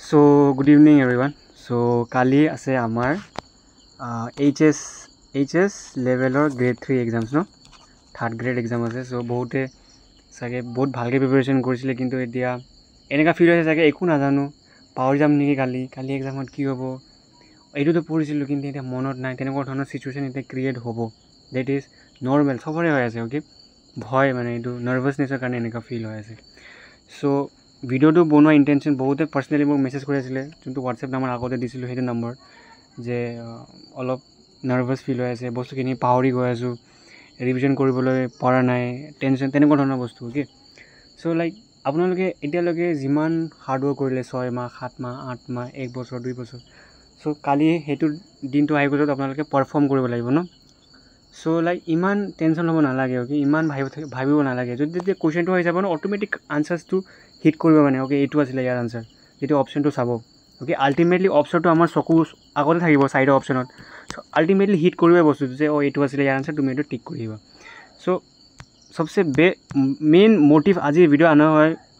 So good evening everyone. So kali ase amar HS level or grade 3 exams no third grade exam ase. So bohote sage bahut bhalke preparation korisile kintu etia eneka feel hoise sage eku najanu power jam niki kali exam ot ki hobo etu to porisilu kintu etia monot nai teneko dhৰণৰ situation etia create hobo that is normal sobore hoy ase okay bhoy mane etu nervousness karone eneka feel hoy ase. So video তো বনোৱা intention বহুতে পাৰ্সোনালি মোক message কৰি আছিল যোনটো WhatsApp number আগতে দিছিলো হেতু নম্বৰ যে অলপ নাৰ্ভাস ফিল হৈ আছে বস্তুখিনি পাহৰি গৈ আছো ৰিভিজন কৰিবলৈ পৰা নাই টেনশন তেনেকুৱা ধৰণৰ বস্তু ওকে সো লাইক আপোনালোকে এতিয়ালৈকে যিমান হাৰ্ড ওয়াৰ্ক কৰিলে 6 মাহ 7 মাহ 8 মাহ 1 বছৰ 2 বছৰ সো কালি হেতু দিনটো আহি গ'লত আপোনালোকে পাৰফৰ্ম কৰিব লাগিব ন সো লাইক ইমান টেনশন হ'ব নালাগে ওকে ইমান ভাবিব নালাগে যদি কোৱেশ্চনটো হৈ যাব ন অটোমেটিক আনসাৰটো হিট কৰিব মানে ওকে এইটো আছিল ইয়াৰ আনসাৰ যেটো অপশনটো চাব ওকে আলটিমেটলি অপশনটো আমাৰ চকু আগতে থাকিব সাইড অপশনত সো আলটিমেটলি হিট কৰিব বস্তুটো যে ও এইটো আছিল ইয়াৰ আনসাৰ তুমি এটো টিক কৰিবা সো সবসে মেইন মোটিভ আজি ভিডিও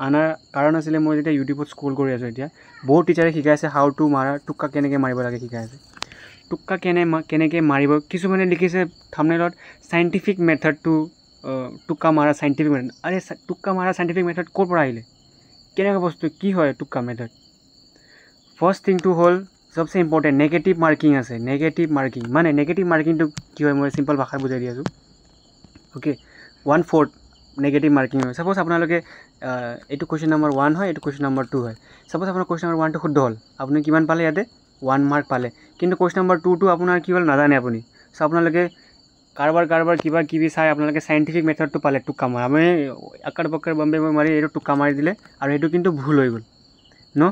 আনাৰ কাৰণ আছিল মই যেতিয়া ইউটিউবত স্ক্ৰল কৰি আছো এতিয়া বহুত টিচাৰে শিকাইছে হাউ টু মাৰা টুক্কা কেনেকৈ মাৰিব লাগে শিকাইছে টুক্কা কেনেকৈ মাৰিব কিছুমানে লিখিছে থাম্বনেলত সাইন্টিফিক মেথড টু টুক্কা মাৰা সাইন্টিফিক মেথড আৰে টুক্কা মাৰা সাইন্টিফিক মেথড ক'ৰ পৰা আহিলে কেনেকুৱা বস্তু কি হয় টুক্কা মেথড ফার্স্ট থিং টু হল सबसे ইম্পর্টেন্ট নেগেটিভ মার্কিং আছে নেগেটিভ মার্কিং মানে নেগেটিভ মার্কিংটো কি হয় মই সিম্পল ভাষাত বুজাই দি আছো ওকে 1/4 নেগেটিভ মার্কিং হয় সাপোজ আপোনালোকে এইটো কোৱেশ্চন নম্বৰ 1 হয় এইটো কোৱেশ্চন নম্বৰ 2 হয় সাপোজ আপোনাৰ কোৱেশ্চন নম্বৰ 1 টো শুদ্ধ হল আপুনি কিমান পালে ইয়াতে 1 মাৰ্ক পালে কিন্তু কোৱেশ্চন নম্বৰ 2 টো আপোনাৰ কি হল নাজানে আপুনি সো আপোনালোকে কাৰবাৰ কিবা চাই আপোনালোকে সাইন্টিফিক মেথডটো পালে টুক্কা মাৰা আমি আকাৰ বকৰ বম্বে মাৰি এইটো টুক্কা মাৰি দিলে আৰু এইটো কিন্তু ভুল হৈ গল ন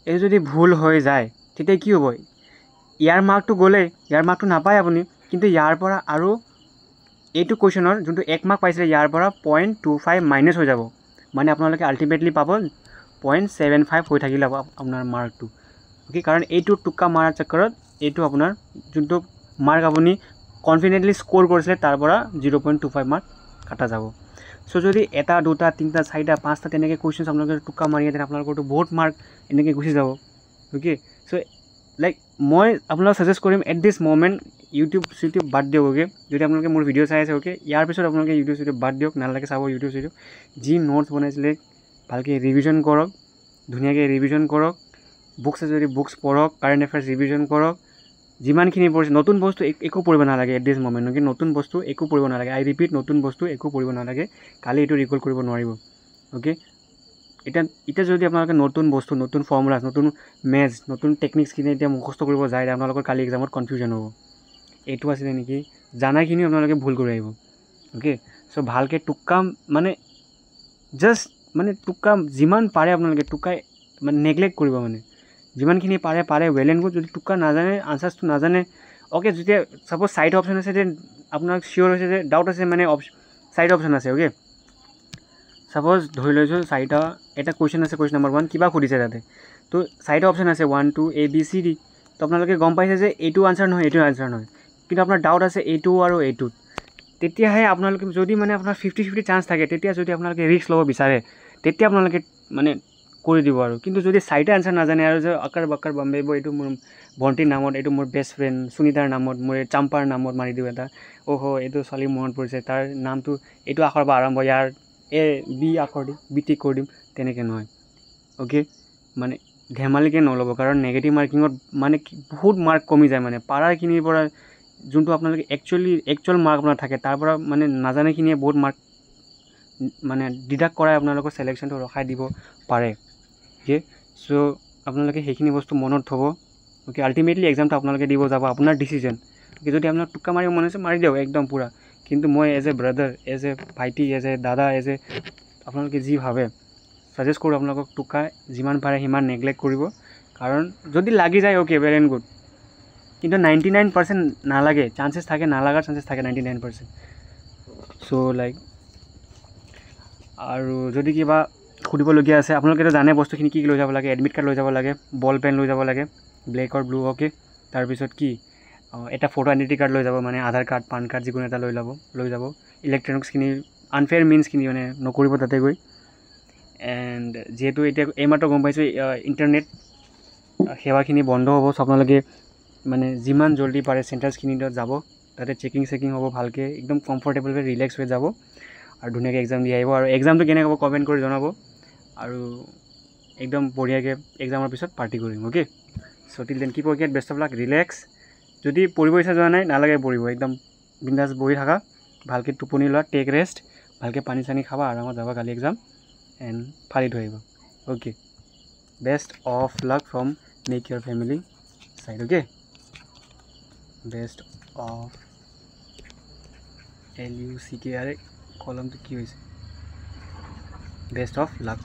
এই যদি ভুল হৈ যায় তেতিয়া কি হ'ব ইয়াৰ মাৰ্কটো গলে ইয়াৰ মাৰ্কটো নাপায় আপুনি কিন্তু ইয়াৰ পৰা আৰু এইটো কোৱেশ্চনৰ যোনটো 1 মাৰ্ক পাইছে ইয়াৰ পৰা 0.25 মাইনাস হৈ যাব মানে আপোনালোকে আলটিমেটলি পাব 0.75 হৈ থাকিলে আপোনাৰ মাৰ্কটো ওকে কাৰণ এইটো টুক্কা মাৰাৰ চক্কৰত এইটো আপোনাৰ যোনটো মাৰ্ক আপুনি কনফিডেন্টলি স্কোৰ কৰিছিলে তাৰ পৰা 0.25 মাৰ্ক কাটা যাব সো যদি এটা দুটা তিনটা চাৰিটা পাঁচটা তেনেকৈ কোৱেশ্চন আপোনালোকে টুক্কা মাৰি দেন আপোনালোকৰটো বহুত মাৰ্ক এনেকৈ গুচি যাব ওকে সো লাইক মই আপোনালোকক সাজেষ্ট কৰিম এট দিস মোমেন্ট ইউটিউব বাদ দিয়ক ওকে যদি আপোনালোকে মোৰ ভিডিও চাই আছে ওকে ইয়াৰ পিছত আপোনালোকে ইউটিউব বাদ দিয়ক নালাগে চাব ইউটিউব যি নোটস বনাইছিলে ভালকৈ ৰিভিজন কৰক ধুনীয়াকৈ ৰিভিজন কৰক বুকছ আছে যদি বুকছ পঢ়ক কাৰেণ্ট এফেয়াৰ্স ৰিভিজন কৰক যিমানখিনি পঢ়িছে নতুন বস্তু একো পঢ়িব নালাগে এট দিস মোমেন্ট ওকে নতুন বস্তু একো পঢ়িব নালাগে আই ৰিপিট নতুন বস্তু একো পঢ়িব নালাগে কালি এইটো ৰিকল কৰিব নোৱাৰিব ওকে এটা যদি আপোনালোকে নতুন বস্তু নতুন ফৰ্মুলাস নতুন মেথছ নতুন টেকনিক্সখিনি এতিয়া মুখস্থ কৰিব যায় আপোনালোকৰ কালি এক্সামত কনফিউজন হ'ব এইটো আছিল নেকি জানাখিনি আপোনালোকে ভুল কৰি আহিব ওকে সো ভালকৈ টুক্কা মানে জাস্ট মানে টুক্কা যিমান পাৰে আপোনালোকে টুক্কা মানে নেগলেক্ট কৰিব মানে যিমানখিনি পাৰে ওয়েল এণ্ড গুড যদি টুক্কা নাজানে আনসারটো নাজানে ওকে যেতিয়া সাপোজ সাইড অপশন আছে যে আপোনাক শিওর হৈছে যে ডাউট আছে মানে সাইড অপশন আছে ওকে সাপোজ ধৰি লৈছো চাৰিটা এটা কোৱেশ্চন আছে কোৱেশ্চন নম্বৰ 1 কিবা খুদিছে তাতে তো চাৰিটা অপশন আছে 1 2 a b c d তো আপোনালোকে গম পাইছে যে এইটো আনসার নহয় এইটো আনসার নহয় কিন্তু আপোনাৰ ডাউট আছে এইটো আৰু এইটো তেতিয়াহে আপোনালোকে যদি মানে আপোনাৰ 50-50 চান্স থাকে তেতিয়া যদি আপোনালোকে ৰিস্ক ল'ব বিচাৰে তেতিয়া আপোনালোকে মানে কৰি দিব আৰু কিন্তু যদি চাৰিটা আনসাৰ নাজানে আৰু যে আকাৰ বাকাৰ বম্বে এইটো মোৰ ভণ্টিৰ নামত এইটো মোৰ বেষ্ট ফ্ৰেণ্ড সুনিতাৰ নামত মোৰ চাম্পাৰ নামত মাৰি দিও এটা ওহো এইটো ছোৱালী মনত পৰিছে তাৰ নামটো এইটো আখৰ পৰা আৰম্ভ ইয়াৰ এ বি আখৰ দি বি টিক কৰি দিম তেনেকৈ নহয় ওকে মানে ধেমালিকৈ নল'ব কাৰণ নেগেটিভ মাৰ্কিঙত মানে বহুত মাৰ্ক কমি যায় মানে পাৰাখিনিৰ পৰা যোনটো আপোনালোকে একচুৱেল মাৰ্ক আপোনাৰ থাকে তাৰ পৰা মানে নাজানেখিনিয়ে বহুত মাৰ্ক মানে ডিডাক্ট কৰাই আপোনালোকৰ সিলেকশনটো ৰখাই দিব পাৰে ওকে সো আপোনালোকে সেইখিনি বস্তু মনত থ'ব ওকে আলটিমেটলি এক্সামটো আপোনালোকে দিব যাব আপোনাৰ ডিসিশন ওকে যদি আপোনাক টুক্কা মাৰিব মন আছে মাৰি দিয়ক একদম পুৰা কিন্তু মই as a brother as a ভাইটি এজ এ দাদা এজ এ আপোনালোকে যি ভাবে সাজেষ্ট কৰোঁ আপোনালোকক টুক্কা যিমান পাৰে সিমান নেগলেক্ট কৰিব কাৰণ যদি লাগি যায় ওকে ভেৰি এণ্ড গুড কিন্তু 99% নালাগে চান্সেছ থাকে নালাগাৰ চান্সেছ থাকে 99% সো লাইক আৰু যদি কিবা খুদিবলগীয়া আছে আপোনালোকে তো জানে বস্তুখিনি কি লৈ যাব লাগে এডমিট কাৰ্ড লৈ যাব লাগে বল পেন লৈ যাব লাগে ব্লেক আৰু ব্লু ওকে তাৰপিছত কি এটা ফটো আইডেন্টি কাৰ্ড লৈ যাব মানে আধাৰ কাৰ্ড পান কাৰ্ড যিকোনো এটা লৈ যাব ইলেক্ট্ৰনিক্সখিনি আনফেয়াৰ মিন্সখিনি মানে নকৰিব তাতে গৈ এণ্ড যেহেতু এতিয়া এইমাত্ৰ গম পাইছোঁ ইণ্টাৰনেট সেৱাখিনি বন্ধ হ'ব। চ' আপোনালোকে মানে যিমান জল্দি পাৰে চেণ্টাৰ্ছখিনিত যাব, তাতে চেকিং হ'ব ভালকৈ, একদম কমফৰ্টেবলকৈ ৰিলেক্স হৈ যাব আৰু ধুনীয়াকৈ এক্সাম দি আহিব। আৰু এক্সামটো কেনেকৈ হ'ব কমেণ্ট কৰি জনাব, আৰু একদম বঢ়িয়াকৈ এক্সামৰ পিছত পাৰ্টি কৰিম। Okay, so' till then keep working, best of luck, relax. যদি পঢ়িব ইচ্ছা যোৱা নাই, নালাগে পঢ়িব, একদম বিন্দাছ বহি থাকা, ভালকৈ টোপনি লোৱা, টেক ৰেষ্ট, ভালকৈ পানী চানী খাবা, আৰামত যাবা কালি এক্সাম এণ্ড ফালি থৈ আহিব। Okay, best of luck from make your family side. Okay, best of LUCK, আৰে কলমটো কি হৈছে, বেষ্ট অফ লাক।